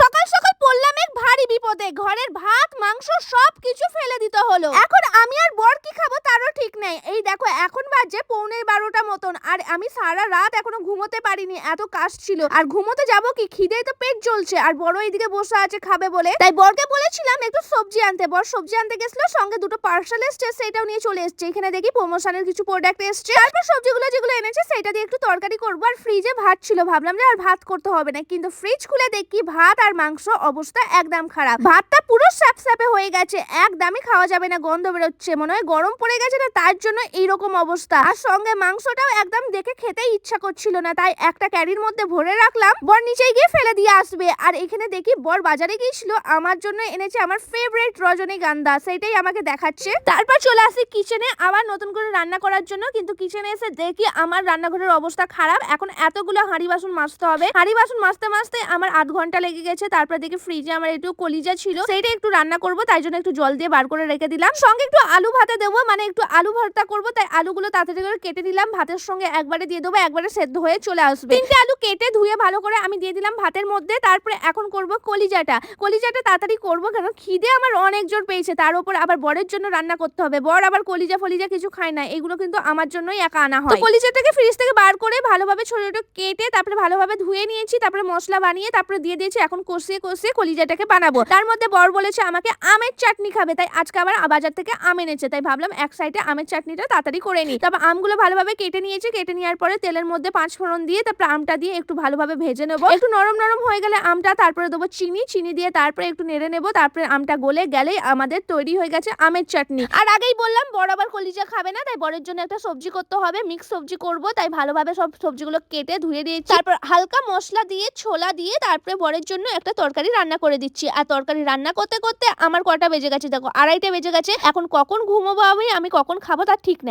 সকাল সকাল পড়লাম এক ভারী বিপদে। ঘরের ভাত মাংস সবকিছু ফেলে দিতে হলো। এখন আমি আর বর কি খাবো তারও ঠিক নেই। এই দেখো এখন বাজে 11:15 মতন, আর আমি সারা রাত এখনো ঘুমোতে পারিনি, এত কাজ ছিল। আর ঘুমোতে যাবো কি, খিদেই তো পেট জ্বলছে। আর বড় এইদিকে বসে আছে খাবে বলে, তাই বরকে বলেছিলাম একটু সবজি আনতে। বর সবজি আনতে গেছিল, সঙ্গে দুটো পার্সেল এসছে, সেটাও নিয়ে চলে এসছে। এখানে দেখি প্রমোশনের কিছু প্রোডাক্ট এসছে। তারপর সবজিগুলো যেগুলো এনেছে সেটা দিয়ে একটু তরকারি করবো। আর ফ্রিজে ভাত ছিল, ভাবলাম যে আর ভাত করতে হবে না, কিন্তু ফ্রিজ খুলে দেখি ভাত আর মাংস অবস্থা একদম খারাপ। ভাতটা পুরো স্যাপস্যাপে হয়ে গেছে, একদমই খাওয়া যাবে না, গন্ধ বেরোচ্ছে। মনে হয় গরম পড়ে গেছে না, তার জন্য এইরকম অবস্থা। আর সঙ্গে মাংসটাও একদম দেখে খেতেই ইচ্ছা করছিল না, তাই একটা ক্যারির মধ্যে ভরে রাখলাম, বর নিচে গিয়ে ফেলে দিয়ে আসবে। আর এখানে দেখি বর বাজারে গিয়েছিল, আমার জন্য এনেছে আমার ফেভারিট রজনীগন্ধা, সেটাই আমাকে দেখাচ্ছে। তারপর চলে আসি কিচেনে আবার নতুন করে রান্না করার জন্য, কিন্তু কিচেনে এসে দেখি আমার রান্নাঘরের অবস্থা খারাপ। এখন এতগুলো হাঁড়ি বাসন মাজতে হবে, হাঁড়ি বাসন মাজতে মাজতে আমার আধ ঘন্টা লেগে গেছে। তারপর দেখি ফ্রিজে আমার একটু কলিজা ছিল, সেইটা একটু রান্না করব, তাই জন্য একটু জল দিয়ে বার করে রেখে দিলাম। সঙ্গে একটু আলু ভাতে দেবো, মানে একটু আলু ভর্তা করবো, তাই আলুগুলো তাড়াতাড়ি করে কেটে দিলাম। ভাতের সঙ্গে একবারে দিয়ে দেবো, একবারে সেদ্ধ হয়ে চলে আসবে। 3টে আলু কেটে ধুয়ে ভালো করে আমি দিয়ে দিলাম ভাতের মধ্যে। তারপরে এখন করব কলিজাটা তাড়াতাড়ি করবো, কেন খিদে আমার অনেক জোর পেয়েছে। তার উপর আবার বরের জন্য রান্না করতে হবে। বর আবার কলিজা ফলিজা কিছু খায় না, এগুলো কিন্তু আমার জন্যই একা আনা হয়। কলিজাটাকে ফ্রিজ থেকে বার করে ভালোভাবে ছোট ছোট কেটে তারপরে ভালোভাবে ধুয়ে নিয়েছি, তারপরে মশলা বানিয়ে তারপরে দিয়ে দিয়েছি। এখন কষিয়ে কষিয়ে কলিজাটাকে বানাবো। তার মধ্যে বর বলেছে আমাকে আমের চাটনি খাবে, তাই আজকে আবার বাজার থেকে আম এনেছে, তাই ভাবলাম এক সাইডে আমের চাটনিটা তাড়াতাড়ি করে নিই। তারপর আমগুলো ভালোভাবে কেটে নিয়েছি, কেটে নেওয়ার পরে তেলের মধ্যে 5 ফোড়ন দিয়ে তারপর আমটা দিয়ে একটু ভালোভাবে ভেজে নেবো। একটু নরম নরম হয়ে গেলে আমটা, তারপরে দেবো চিনি দিয়ে তারপরে একটু নেড়ে নেবো। তারপরে আমটা গলে গেলেই আমাদের তৈরি হয়ে গেছে আমের চাটনি। আর আগেই বললাম বর আবার কলিজা খাবে না, তাই বরের জন্য একটা সবজি করতে হবে, মিক্স সবজি করব। তাই ভালোভাবে সব সবজিগুলো কেটে ধুয়ে দিয়েছি, তারপর হালকা মশলা দিয়ে ছোলা দিয়ে তারপরে বরের জন্য একটা তরকারি রান্না করে দিচ্ছি। আর তরকারি রান্না করতে করতে আমার কটা বেজে গেছে, দেখো 2:30 বেজে গেছে। এখন কখন ঘুমোবো আমি কখন খাবো তার ঠিক নেই।